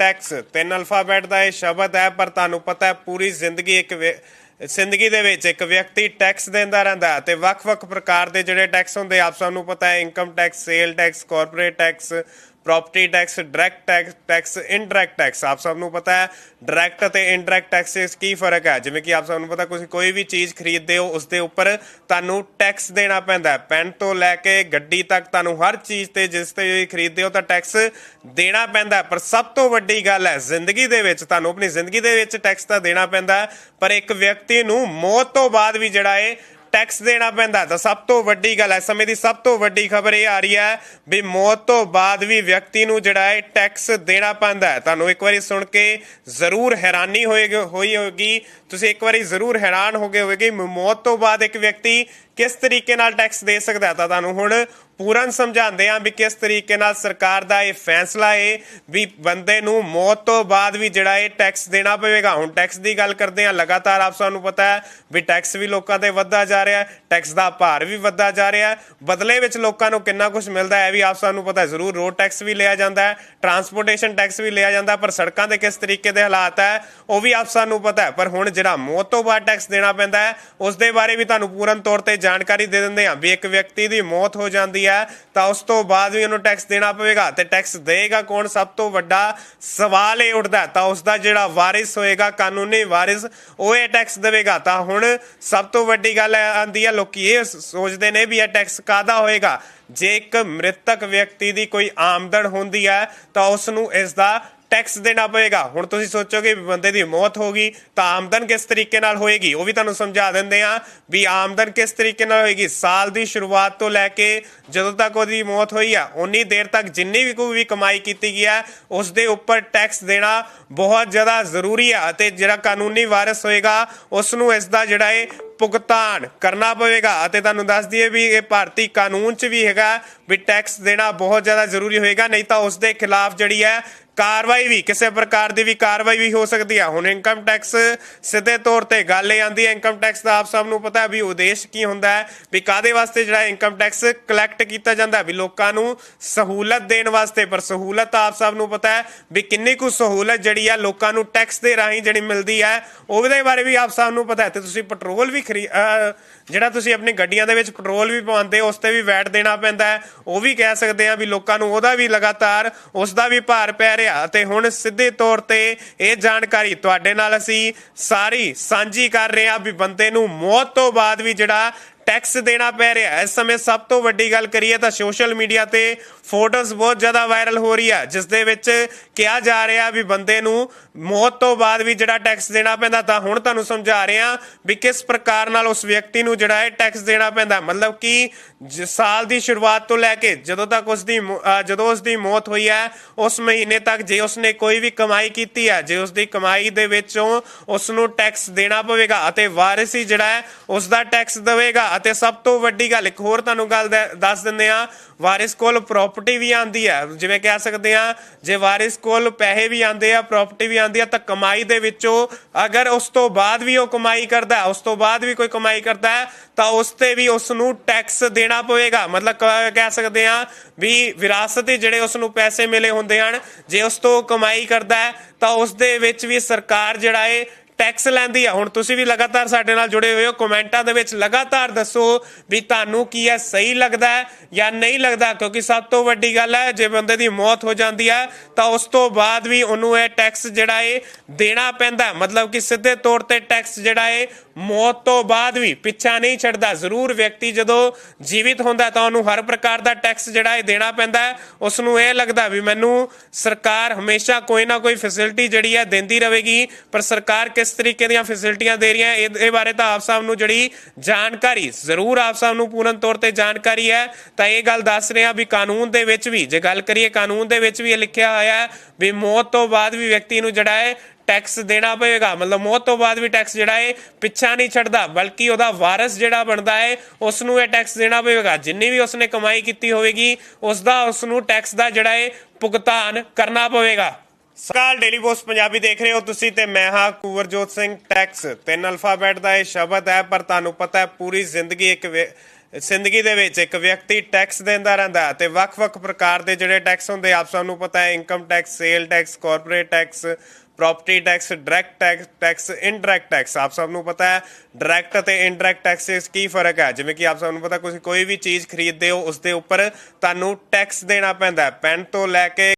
Tax तीन alphabet का यह शब्द है, पर तुहानू पता है पूरी जिंदगी जिंदगी दे विच एक व्यक्ति टैक्स देंदा रहिंदा है। ते वख-वख प्रकार के जिहड़े टैक्स हुंदे आप सबनूं पता है, income tax, sale tax, corporate tax, property tax, direct tax, indirect tax. आप सबनूं पता है डायरैक्ट ते इनडायरैक्ट टैक्स की फर्क है। जिवें कि आप सबनूं पता कोई भी चीज़ खरीदते हो उसके उपर तुहानूं टैक्स देना पैंदा है। पेन तो लैके गड्डी तक तुहानूं हर चीज़ ते जिस ते खरीदते हो तो टैक्स देना पैंदा है। पर सब तो वड्डी गल है जिंदगी दे विच तुहानूं अपनी जिंदगी दे विच टैक्स तो देना पैंदा है, पर एक व्यक्ति नूं मौत तो बाद भी जिहड़ा है टैक्स देना पैंदा। तो सब तो वड्डी गल है, समय की सब तो वड्डी खबर ये आ रही है भी मौत तो बाद भी व्यक्ति नूं जिहड़ा है टैक्स देना पैंदा है। तुहानूं एक बारी सुन के जरूर हैरानी होई होगी, तुसीं एक बारी जरूर हैरान हो गए होगे मौत तो बाद एक व्यक्ति किस तरीके नाल टैक्स दे सकदा है। तां तुहानूं हुण पूरन समझाते हैं भी किस तरीके नाल सरकार का यह फैसला है भी बंदे नूं मौत तो बाद भी जिहड़ा है टैक्स देना पवेगा। हुण टैक्स की गल करते हैं, लगातार आप सबनूं पता है भी टैक्स भी लोगों ते वधदा जा रहा है, टैक्स का भार भी वधदा जा रहा है, बदले विच लोगों नूं किन्ना कुछ मिलता है भी आप सबनूं पता है। जरूर रोड टैक्स भी लिया जाता है, ट्रांसपोर्टेशन टैक्स भी लिया जाता है, पर सड़कों के किस तरीके के हालात है वह भी आप सबनूं पता है। पर हुण जिहड़ा मौत तो बाद टैक्स देना पैंदा है उस दे बारे भी तुहानूं पूरन तौर पर जानकारी दे दिंदे हां भी एक व्यक्ति की मौत हो जाती है तो उस तो बाद भी उन्होंने टैक्स देना पवेगा। तो टैक्स देगा कौन, सब तो वड्डा सवाल ये उठता है। तो उसका जिहड़ा वारिस होएगा, कानूनी वारिस, वो ये टैक्स देगा। तो हुण सब तो वड्डी गल आंदी है, लोग ये सोचते हैं भी यह टैक्स काहदा होएगा। जे एक मृतक व्यक्ति की कोई आमदन होंदी है तो उसनूं इसदा टैक्स देना पवेगा। हुण तुसीं सोचोगे भी बंदे की मौत होगी तो आमदन किस तरीके नाल होएगी, वो भी तुहानूं समझा दिंदे आ भी आमदन किस तरीके नाल होएगी। साल की शुरुआत तो लैके जदों तक उसकी मौत हुई है उन्नी देर तक जिन्नी भी कोई भी कमाई की गई है उस दे उपर टैक्स देना बहुत ज़्यादा जरूरी है। ते जिहड़ा कानूनी वारिस होएगा उसनूं इसदा जिहड़ा है भुगतान करना पवेगा। तुहानूं दस दईए भी ये भारती कानून च भी हैगा भी टैक्स देना बहुत ज़्यादा जरूरी होएगा, नहीं तो उस दे खिलाफ जिहड़ी है कार्रवाई भी किसी प्रकार की भी कार्रवाई भी हो सकती है। हुण इनकम टैक्स सीधे तौर पर गल ये आती है, इनकम टैक्स का आप सबनूं पता है भी उद्देश्य की होंदा है भी काहदे वास्ते जिहड़ा इनकम टैक्स कलैक्ट किया जाता है भी लोकां नूं सहूलत देण वास्ते। पर सहूलत आप सबनूं पता है भी किन्नी कुछ सहूलत जिहड़ी है लोकां नूं टैक्स दे राहीं जिहड़ी मिलदी है ਉਹਦੇ बारे भी आप सबनूं पता है। तो तुसीं पेट्रोल भी ਜਿਹੜਾ ਤੁਸੀਂ ਆਪਣੀ ਗੱਡੀਆਂ ਦੇ ਵਿੱਚ ਪੈਟਰੋਲ ਵੀ ਪਵਾਉਂਦੇ ਹੋ ਉਸ ਤੇ ਵੀ ਵੈਟ ਦੇਣਾ ਪੈਂਦਾ ਹੈ, ਉਹ ਵੀ ਕਹਿ ਸਕਦੇ ਆ ਵੀ ਲੋਕਾਂ ਨੂੰ ਉਹਦਾ ਵੀ ਲਗਾਤਾਰ ਉਸ ਦਾ ਵੀ ਭਾਰ ਪੈ ਰਿਹਾ। ਤੇ ਹੁਣ ਸਿੱਧੇ ਤੌਰ ਤੇ ਇਹ ਜਾਣਕਾਰੀ ਤੁਹਾਡੇ ਨਾਲ ਅਸੀਂ ਸਾਰੀ ਸਾਂਝੀ ਕਰ ਰਹੇ ਆ ਵੀ ਬੰਦੇ ਨੂੰ ਮੌਤ ਤੋਂ ਬਾਅਦ ਵੀ ਜਿਹੜਾ टैक्स देना पै रहा है। इस समय सब तो वड्डी गल करिए तो सोशल मीडिया ते फोटोज बहुत ज़्यादा वायरल हो रही है जिस दे विच कहा जा रहा भी बंदे नूं मौत तो बाद भी जिहड़ा टैक्स देना पैंदा। तां हुण तुहानूं समझा रहे हैं भी किस प्रकार नाल उस व्यक्ति नूं जिहड़ा है टैक्स देना पैंदा। मतलब कि साल की शुरुआत तो लैके जदों तक जदों उसकी मौत हुई है उस महीने तक जे उसने कोई भी कमाई की है, जे उसकी कमाई दे विचों उसनूं टैक्स देना पवेगा अते वारिस ही जिहड़ा है उसका टैक्स देवेगा। ਅਤੇ ਸਭ ਤੋਂ ਵੱਡੀ ਗੱਲ ਇੱਕ ਹੋਰ ਤੁਹਾਨੂੰ ਗੱਲ ਦੱਸ ਦਿੰਦੇ ਆ, ਵਾਰਿਸ ਕੋਲ ਪ੍ਰੋਪਰਟੀ ਵੀ ਆਂਦੀ ਹੈ। ਜਿਵੇਂ ਕਹਿ ਸਕਦੇ ਆ ਜੇ ਵਾਰਿਸ ਕੋਲ ਪੈਸੇ ਵੀ ਆਂਦੇ ਆ, ਪ੍ਰੋਪਰਟੀ ਵੀ ਆਂਦੀ ਆ, ਤਾਂ ਕਮਾਈ ਦੇ ਵਿੱਚੋਂ ਅਗਰ ਉਸ ਤੋਂ ਬਾਅਦ ਵੀ ਉਹ ਕਮਾਈ ਕਰਦਾ, ਉਸ ਤੋਂ ਬਾਅਦ ਵੀ ਕੋਈ ਕਮਾਈ ਕਰਦਾ ਹੈ ਤਾਂ ਉਸ ਤੇ ਵੀ ਉਸ ਨੂੰ ਟੈਕਸ ਦੇਣਾ ਪਵੇਗਾ। ਮਤਲਬ ਕਹਿ ਸਕਦੇ ਆ ਵੀ ਵਿਰਾਸਤ ਜਿਹੜੇ ਉਸ ਨੂੰ ਪੈਸੇ ਮਿਲੇ ਹੁੰਦੇ ਹਨ ਜੇ ਉਸ ਤੋਂ ਕਮਾਈ ਕਰਦਾ ਹੈ ਤਾਂ ਉਸ ਦੇ ਵਿੱਚ ਵੀ ਸਰਕਾਰ ਜਿਹੜਾ ਹੈ टैक्स लैंदी है। हुण तुसीं भी लगातार साडे नाल जुड़े हुए हो, कमेंटां दे विच लगातार दसो भी तुहानूं की है सही लगदा है या नहीं लगदा, क्योंकि सब तो वड्डी गल है जे बंदे दी मौत हो जाती है तो उस तो बाद भी उन्होंने यह टैक्स जिहड़ा है देना पैंदा। मतलब कि सीधे तौर पर टैक्स जिहड़ा है मौत तो बाद भी पिछा नहीं छड्डदा। जरूर व्यक्ति जदों जीवित होंदा तो उन्होंने हर प्रकार का टैक्स जिहड़ा है देना पैंदा है। उसनूं यह लगदा भी मैनूं सरकार हमेशा कोई ना कोई फैसिलिटी जिहड़ी है देंदी रहेगी, पर सरकार किस तरीके दी फैसिलिटियां दे रही हैं इस बारे तो आप सबनूं जिहड़ी जानकारी जरूर आप सबनूं पूर्ण तौर पर जानकारी है। तो ये गल दस रहे हैं भी कानून दे विच भी जे गल करिए कानून दे विच भी लिखिया होया है भी मौत तो बाद भी व्यक्ति नूं जिहड़ा है टैक्स देना पवेगा। मतलब मौत तो बाद भी टैक्स जिहड़ा है पिछा नहीं छड्डदा, बल्कि उहदा वारिस जिहड़ा बनदा है उसनूं यह टैक्स देना पवेगा। जिन्नी भी उसने कमाई की होवेगी उसदा उसनूं टैक्स दा जिहड़ा है भुगतान करना पवेगा। सकाल डेली पोस्ट पंजाबी देख रहे हो तुसी ते मैं हाँ कुंवरजोत सिंह। टैक्स तीन अल्फाबैट का यह शब्द है, पर तुहानूं पता है पूरी जिंदगी एक ਜ਼ਿੰਦਗੀ ਦੇ ਵਿੱਚ ਇੱਕ ਵਿਅਕਤੀ ਟੈਕਸ ਦਿੰਦਾ ਰਹਿੰਦਾ ਹੈ ਤੇ ਵੱਖ-ਵੱਖ ਪ੍ਰਕਾਰ ਦੇ ਜਿਹੜੇ ਟੈਕਸ ਹੁੰਦੇ ਆਪ ਸਭ ਨੂੰ ਪਤਾ ਹੈ, income tax, sale tax, corporate tax, property tax, direct tax, indirect tax. ਆਪ ਸਭ ਨੂੰ ਪਤਾ ਹੈ ਡਾਇਰੈਕਟ ਅਤੇ ਇਨਡਾਇਰੈਕਟ ਟੈਕਸ ਵਿੱਚ ਕੀ ਫਰਕ ਹੈ। ਜਿਵੇਂ ਕਿ ਆਪ ਸਭ ਨੂੰ ਪਤਾ, ਤੁਸੀਂ ਕੋਈ ਵੀ ਚੀਜ਼ ਖਰੀਦਦੇ ਹੋ ਉਸ ਦੇ ਉੱਪਰ ਤੁਹਾਨੂੰ ਟੈਕਸ ਦੇਣਾ ਪੈਂਦਾ ਹੈ। ਪੈਨ ਤੋਂ ਲੈ ਕੇ